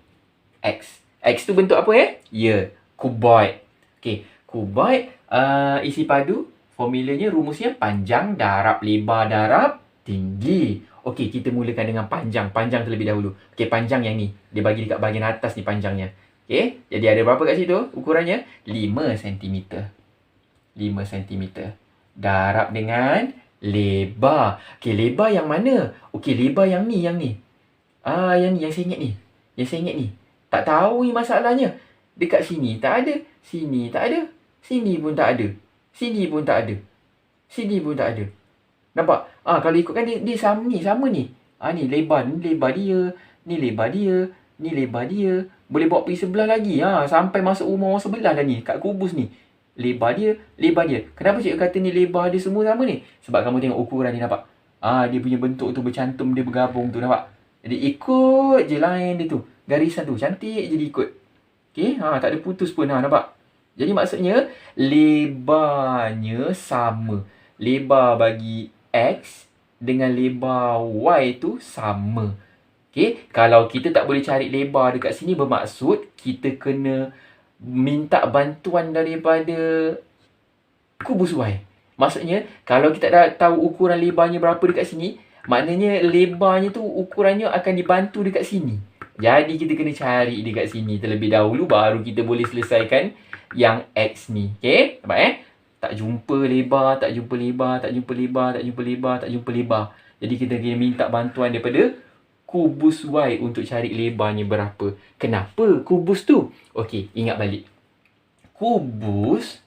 X. X tu bentuk apa Ya, kuboid. Okey, kuboid isi padu, formulanya, rumusnya panjang darab lebar darab tinggi. Okey, kita mulakan dengan panjang. Panjang terlebih dahulu. Okey, panjang yang ni. Dia bagi dekat bahagian atas ni panjangnya. Okey, jadi ada berapa kat situ ukurannya? 5 cm. 5 cm. Darab dengan lebar. Okey, lebar yang mana? Okey, lebar yang ni, yang ni. Yang ni, yang saya ingat ni. Yang saya ingat ni. Tak tahu ni masalahnya. Dekat sini tak ada. Sini tak ada. Sini pun tak ada. Sini pun tak ada. Sini pun tak ada. Nampak? Kalau ikutkan dia sama ni. Ni lebar dia. Ni lebar dia. Ni lebar dia. Boleh bawa pergi sebelah lagi. Sampai masuk rumah orang sebelah dah ni. Kat kubus ni. Lebar dia. Kenapa cikgu kata ni lebar dia semua sama ni? Sebab kamu tengok ukuran ni, nampak? Dia punya bentuk tu bercantum, dia bergabung tu, nampak? Jadi ikut je line dia tu. Garisan tu. Cantik je dia ikut. Okey? Tak ada putus pun. Nampak? Jadi maksudnya lebarnya sama. Lebar bagi X dengan lebar Y tu sama. Okey, kalau kita tak boleh cari lebar dekat sini, bermaksud kita kena minta bantuan daripada kubus Y. Maksudnya kalau kita dah tahu ukuran lebarnya berapa dekat sini, maknanya lebarnya tu ukurannya akan dibantu dekat sini. Jadi kita kena cari dekat sini terlebih dahulu, baru kita boleh selesaikan yang X ni. Okey, nampak Tak jumpa lebar, tak jumpa lebar, tak jumpa lebar, tak jumpa lebar, tak jumpa lebar. Jadi kita kena minta bantuan daripada kubus Y untuk cari lebarnya berapa. Kenapa kubus tu? Okey, ingat balik. Kubus,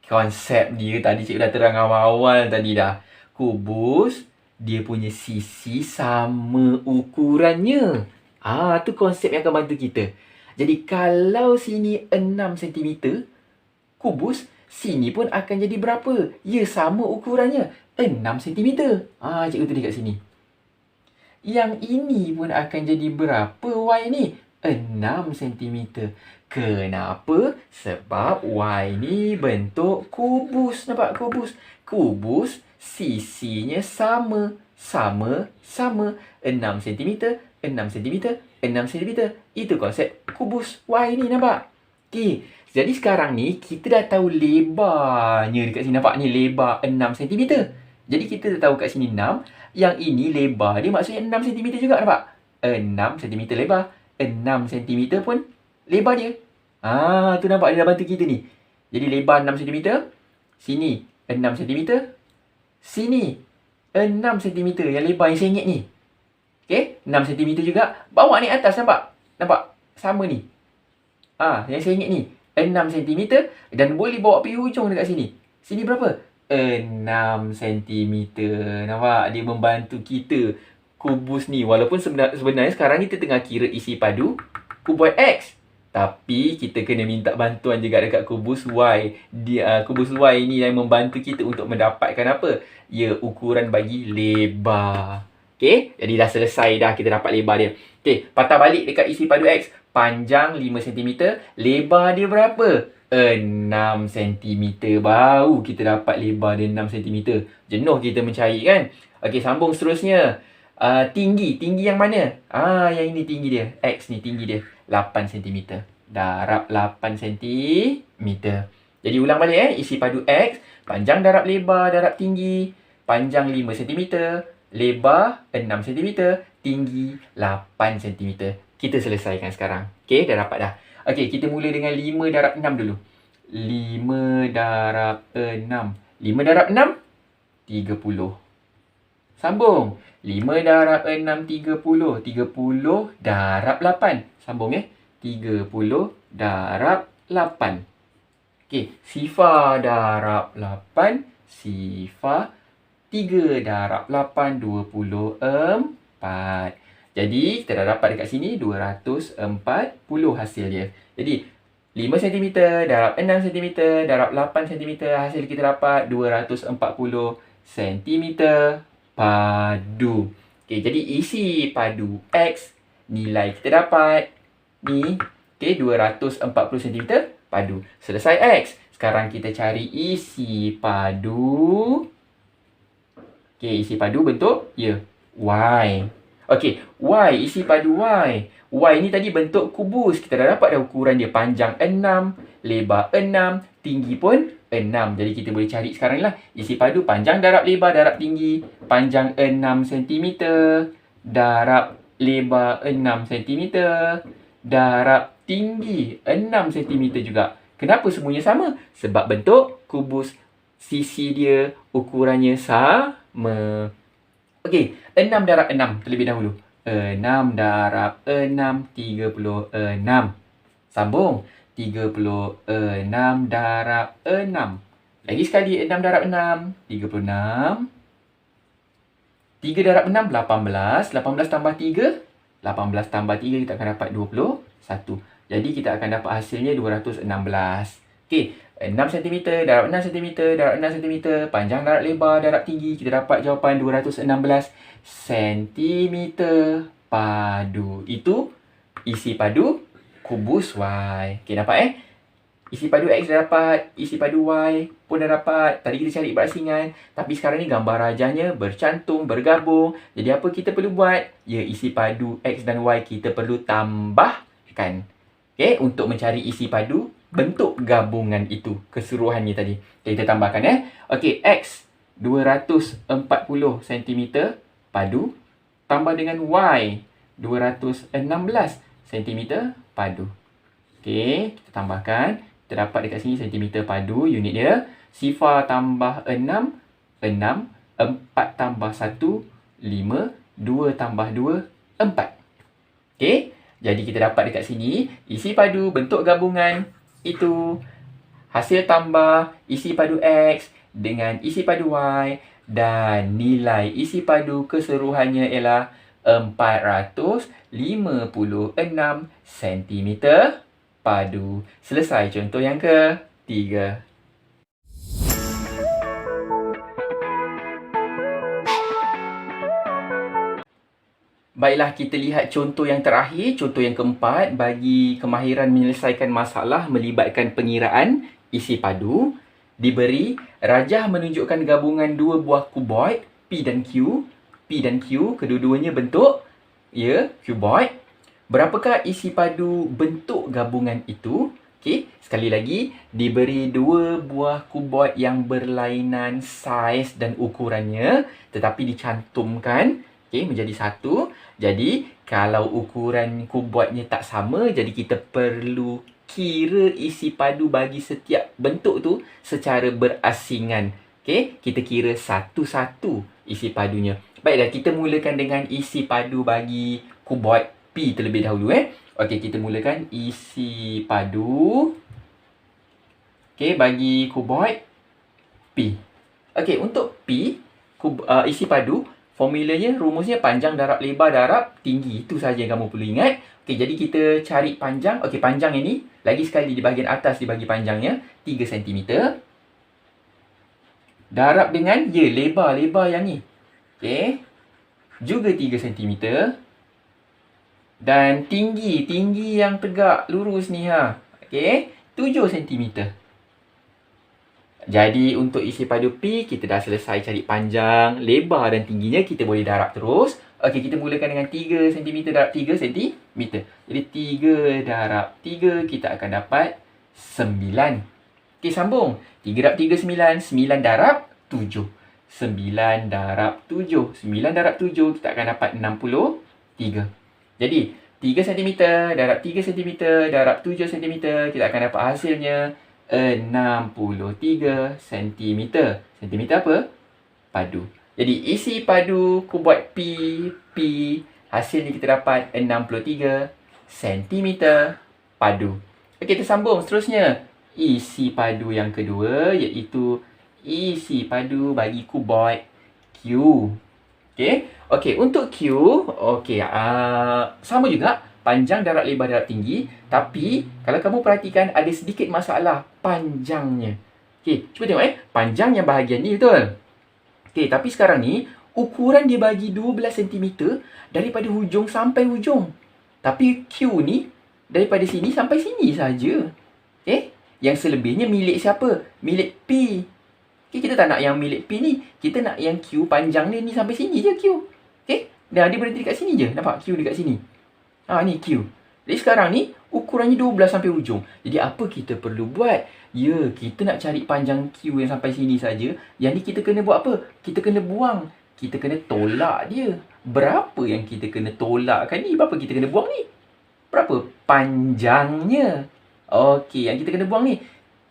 konsep dia tadi cikgu dah terang awal-awal tadi dah. Kubus, dia punya sisi sama ukurannya. Tu konsep yang akan bantu kita. Jadi kalau sini 6 cm, kubus, sini pun akan jadi berapa? Ya, sama ukurannya. 6 cm. Cikgu tulis kat sini. Yang ini pun akan jadi berapa Y ni? 6 cm. Kenapa? Sebab Y ni bentuk kubus. Nampak kubus? Kubus sisinya sama. Sama. 6 cm, 6 cm, 6 cm. Itu konsep kubus Y ni, nampak? Okey. Jadi sekarang ni kita dah tahu lebarnya dekat sini. Nampak ni lebar 6 cm. Jadi kita dah tahu kat sini 6. Yang ini lebar dia maksudnya 6 cm juga, nampak? 6 cm lebar. 6 cm pun lebar dia. Tu nampak dia dah bantu kita ni. Jadi lebar 6 cm. Sini 6 cm. Sini 6 cm yang lebar yang saya ingat ni. Okey, 6 cm juga. Bawa ni atas, nampak? Nampak? Sama ni. Yang saya ingat ni. 6 cm dan boleh bawa pergi hujung dekat sini. Sini berapa? 6 cm. Nampak? Dia membantu kita kubus ni. Walaupun sebenarnya sekarang kita tengah kira isi padu kuboid X. Tapi kita kena minta bantuan juga dekat kubus Y. Kubus Y ni yang membantu kita untuk mendapatkan apa? Ya, ukuran bagi lebar. Okey? Jadi dah selesai dah, kita dapat lebar dia. Okey, patah balik dekat isi padu X. Panjang 5 cm, lebar dia berapa? 6 cm. Baru kita dapat lebar dia 6 cm. Jenuh kita mencari, kan? Okey, sambung seterusnya. Tinggi yang mana? Yang ini tinggi dia. X ni tinggi dia 8 cm. Darab 8 cm. Jadi ulang balik isi padu X. Panjang darab lebar darab tinggi. Panjang 5 cm. Lebar 6 cm. Tinggi 8 cm. Kita selesaikan sekarang. Okey, dah dapat dah. Okey, kita mula dengan 5 darab 6 dulu. 5 darab 6. 5 darab 6, 30. Sambung. 5 darab 6, 30. 30 darab 8. Sambung 30 darab 8. Okey, sifar darab 8. Sifar 3 darab 8, 24. Jadi, kita dah dapat dekat sini 240 hasil dia. Jadi, 5 cm darab 6 cm darab 8 cm. Hasil kita dapat 240 cm padu. Okey, jadi isi padu X, nilai kita dapat ni. Okey, 240 cm padu. Selesai X. Sekarang kita cari isi padu. Okey, isi padu bentuk Y. Okey, Y, isi padu Y. Y ni tadi bentuk kubus. Kita dah dapat dah ukuran dia. Panjang 6, lebar 6, tinggi pun 6. Jadi kita boleh cari sekarang lah. Isi padu panjang darab lebar darab tinggi. Panjang 6 cm. Darab lebar 6 cm. Darab tinggi 6 cm juga. Kenapa semuanya sama? Sebab bentuk kubus sisi dia ukurannya sama. Okey, 6 darab 6 terlebih dahulu. 6 darab 6, 36. Sambung. 36 darab 6. Lagi sekali 6 darab 6, 36. 3 darab 6, 18. 18 tambah 3, 18 tambah 3 kita akan dapat 21. Jadi kita akan dapat hasilnya 216. Okey, 6 cm darab 6 cm darab 6 cm. Panjang darab lebar darab tinggi. Kita dapat jawapan 216 cm padu. Itu isi padu kubus Y. Okey, dapat Isi padu X dah dapat. Isi padu Y pun dah dapat. Tadi kita cari berasingan. Tapi sekarang ni gambar rajahnya bercantum, bergabung. Jadi apa kita perlu buat? Ya, isi padu X dan Y kita perlu tambahkan. Okey, untuk mencari isi padu bentuk gabungan itu. Keseluruhannya tadi. Okay, kita tambahkan Okey, X 240 cm padu. Tambah dengan Y 216 cm padu. Okey, kita tambahkan. Kita dapat dekat sini cm padu unit dia. Sifar tambah 6, 4 tambah 1, 5. 2 tambah 2, 4. Okey, jadi kita dapat dekat sini isi padu bentuk gabungan itu. Hasil tambah isi padu X dengan isi padu Y. Dan nilai isi padu keseluruhannya ialah 456 cm padu. Selesai contoh yang ketiga. Baiklah, kita lihat contoh yang terakhir, contoh yang keempat bagi kemahiran menyelesaikan masalah melibatkan pengiraan isi padu. Diberi rajah menunjukkan gabungan dua buah kuboid P dan Q. P dan Q kedua-duanya bentuk kuboid. Berapakah isi padu bentuk gabungan itu? Okey, sekali lagi diberi dua buah kuboid yang berlainan saiz dan ukurannya tetapi dicantumkan menjadi satu. Jadi kalau ukuran kuboidnya tak sama, jadi kita perlu kira isi padu bagi setiap bentuk tu secara berasingan. Okey, kita kira satu-satu isi padunya. Baiklah, kita mulakan dengan isi padu bagi kuboid P terlebih dahulu Okey, kita mulakan isi padu bagi kuboid P. Okey, untuk P isi padu, formulanya rumusnya panjang darab lebar darab tinggi. Itu saja yang kamu perlu ingat. Okey, jadi kita cari panjang. Okey, panjang ini lagi sekali di bahagian atas dibagi panjangnya 3 cm. Darab dengan lebar yang ni. Okey. Juga 3 cm. Dan tinggi yang tegak lurus ni Okey, 7 cm. Jadi untuk isi padu P kita dah selesai cari panjang, lebar dan tingginya, kita boleh darab terus. Okey, kita mulakan dengan 3 cm darab 3 cm. Jadi 3 darab 3 kita akan dapat 9. Okey, sambung. 3 darab 3 9, 9 darab 7. 9 darab 7. 9 darab 7 kita akan dapat 63. Jadi 3 cm darab 3 cm darab 7 cm kita akan dapat hasilnya 63 cm. Cm apa? Padu. Jadi isi padu kuboid P hasilnya kita dapat 63 cm padu. Okey, kita sambung seterusnya. Isi padu yang kedua iaitu isi padu bagi kuboid Q. Okey, untuk Q, sama juga panjang darab lebar darab tinggi, tapi kalau kamu perhatikan ada sedikit masalah panjangnya. Okey, cuba tengok panjang yang bahagian ni betul. Okey, tapi sekarang ni ukuran dia bagi 12 cm daripada hujung sampai hujung. Tapi Q ni daripada sini sampai sini saja. Okey, yang selebihnya milik siapa? Milik P. Okay, kita tak nak yang milik P ni. Kita nak yang Q panjang ni sampai sini je Q. Okey. Dah dia berhenti dekat sini je. Nampak Q dekat sini. Ni Q. Jadi sekarang ni ukurannya 12 sampai ujung. Jadi apa kita perlu buat? Ya, kita nak cari panjang Q yang sampai sini saja. Yang ni kita kena buat apa? Kita kena buang. Kita kena tolak dia. Berapa yang kita kena tolakkan ni? Berapa kita kena buang ni? Berapa panjangnya? Okey, yang kita kena buang ni.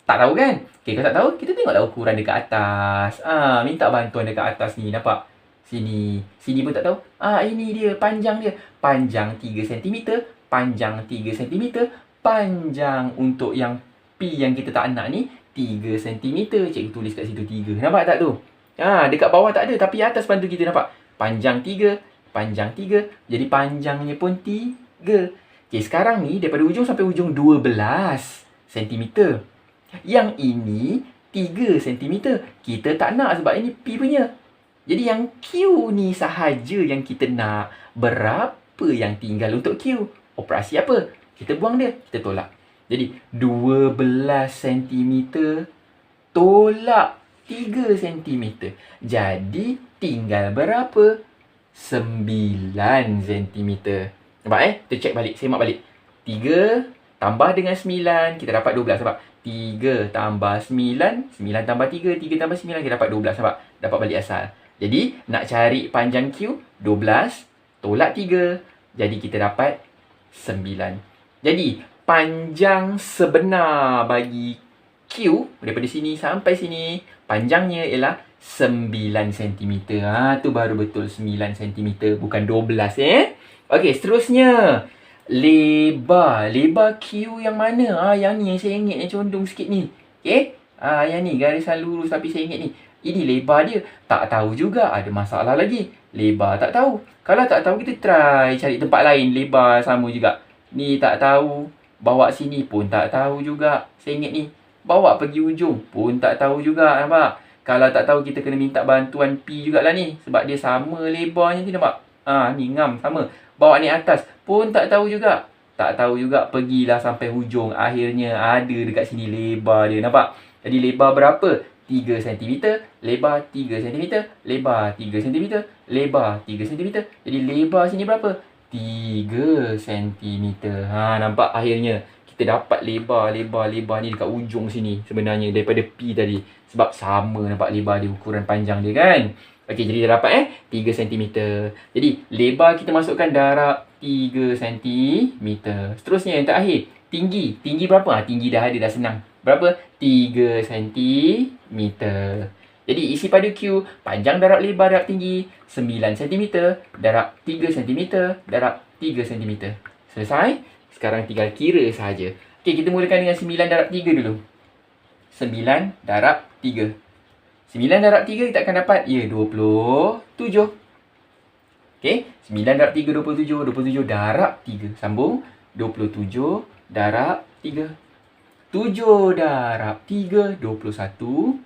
Tak tahu kan? Okey, kalau tak tahu, kita tengoklah ukuran dekat atas. Minta bantuan dekat atas ni. Nampak? Sini. Sini pun tak tahu. Ini dia. Panjang dia. Panjang 3 cm. Panjang 3 cm. Panjang untuk yang P yang kita tak nak ni 3 cm. Cikgu tulis kat situ 3. Nampak tak tu? Dekat bawah tak ada. Tapi atas bantu kita nampak. Panjang 3. Panjang 3. Jadi panjangnya pun 3. Okey, sekarang ni daripada ujung sampai ujung 12 cm. Yang ini 3 cm. Kita tak nak sebab ini P punya. Jadi yang Q ni sahaja yang kita nak. Berapa yang tinggal untuk Q? Operasi apa? Kita buang dia. Kita tolak. Jadi 12 cm tolak 3 cm. Jadi tinggal berapa? 9 cm. Nampak Kita check balik. Semak balik. 3 tambah dengan 9. Kita dapat 12. Nampak? 3 tambah 9. 9 tambah 3. 3 tambah 9. Kita dapat 12. Nampak? Dapat balik asal. Jadi, nak cari panjang Q, 12 tolak 3. Jadi, kita dapat 9. Jadi, panjang sebenar bagi Q, daripada sini sampai sini, panjangnya ialah 9 cm. Tu baru betul 9 cm. Bukan 12 Okey, seterusnya. Lebar. Lebar Q yang mana? Yang ni yang saya ingat yang condong sikit ni. Okey? Yang ni, garisan lurus tapi saya ingat ni. Ini lebar dia. Tak tahu juga. Ada masalah lagi. Lebar tak tahu. Kalau tak tahu, kita try cari tempat lain. Lebar sama juga. Ni tak tahu. Bawa sini pun tak tahu juga. Saya ingat ni. Bawa pergi ujung pun tak tahu juga. Nampak? Kalau tak tahu, kita kena minta bantuan P jugalah ni. Sebab dia sama lebarnya ni. Nampak? Ni ngam sama. Bawa ni atas pun tak tahu juga. Tak tahu juga. Pergilah sampai hujung. Akhirnya ada dekat sini lebar dia. Nampak? Jadi lebar berapa? 3 cm, lebar 3 cm, lebar 3 cm, lebar 3 cm. Jadi lebar sini berapa? 3 cm. Nampak akhirnya kita dapat lebar ni dekat ujung sini sebenarnya daripada P tadi. Sebab sama nampak lebar dia, ukuran panjang dia kan. Okey, jadi dah dapat 3 cm. Jadi lebar kita masukkan darab 3 cm. Seterusnya yang terakhir, tinggi. Tinggi berapa? Tinggi dah ada, dah senang. Berapa? 3 cm. Jadi isi padu Q, panjang darab lebar darab tinggi, 9 cm darab 3 cm darab 3 cm. Selesai? Sekarang tinggal kira sahaja. Okey, kita mulakan dengan 9 darab 3 dulu. 9 darab 3. 9 darab 3 kita akan dapat, 27. Okey, 9 darab 3, 27. 27 darab 3. Sambung. 27 darab 3. 7 darab 3, 21.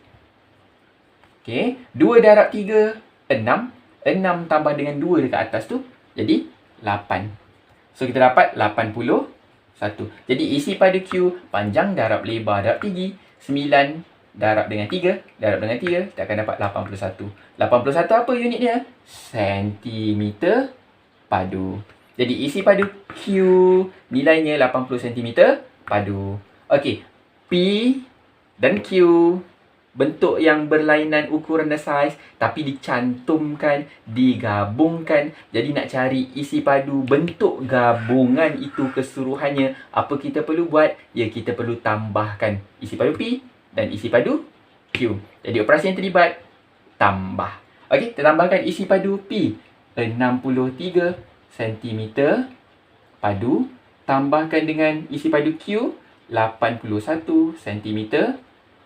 Okey, 2 darab 3, 6. 6 tambah dengan 2 dekat atas tu, jadi 8. So, kita dapat 81. Jadi, isi pada Q, panjang darab lebar darab tinggi. 9 darab dengan 3, darab dengan 3, kita akan dapat 81. 81 apa unit dia? Sentimeter padu. Jadi, isi padu Q, nilainya 80 cm padu. Okey, P dan Q, bentuk yang berlainan ukuran dan saiz, tapi dicantumkan, digabungkan. Jadi nak cari isi padu bentuk gabungan itu keseluruhannya, apa kita perlu buat? Ya, kita perlu tambahkan isi padu P dan isi padu Q. Jadi operasi yang terlibat, tambah. Okey, kita tambahkan isi padu P, 63 cm padu. Tambahkan dengan isi padu Q, 81 cm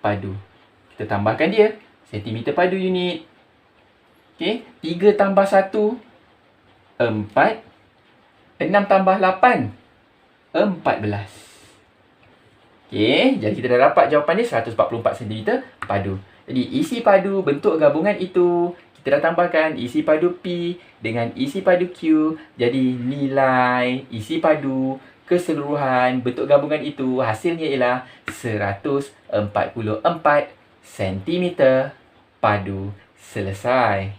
padu. Kita tambahkan dia. Centimeter padu unit. Okey. 3 tambah 1, 4. 6 tambah 8, 14. Okey. Jadi kita dah dapat jawapan dia 144 cm padu. Jadi isi padu bentuk gabungan itu, kita dah tambahkan isi padu P dengan isi padu Q. Jadi nilai isi padu keseluruhan bentuk gabungan itu hasilnya ialah 144 cm padu. Selesai.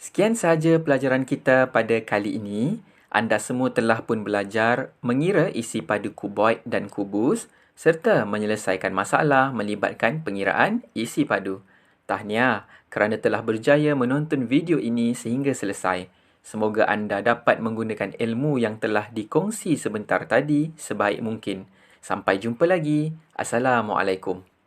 Sekian sahaja pelajaran kita pada kali ini. anda semua telah pun belajar mengira isi padu kuboid dan kubus serta menyelesaikan masalah melibatkan pengiraan isi padu. Tahniah kerana telah berjaya menonton video ini sehingga selesai. Semoga anda dapat menggunakan ilmu yang telah dikongsi sebentar tadi sebaik mungkin. Sampai jumpa lagi. Assalamualaikum.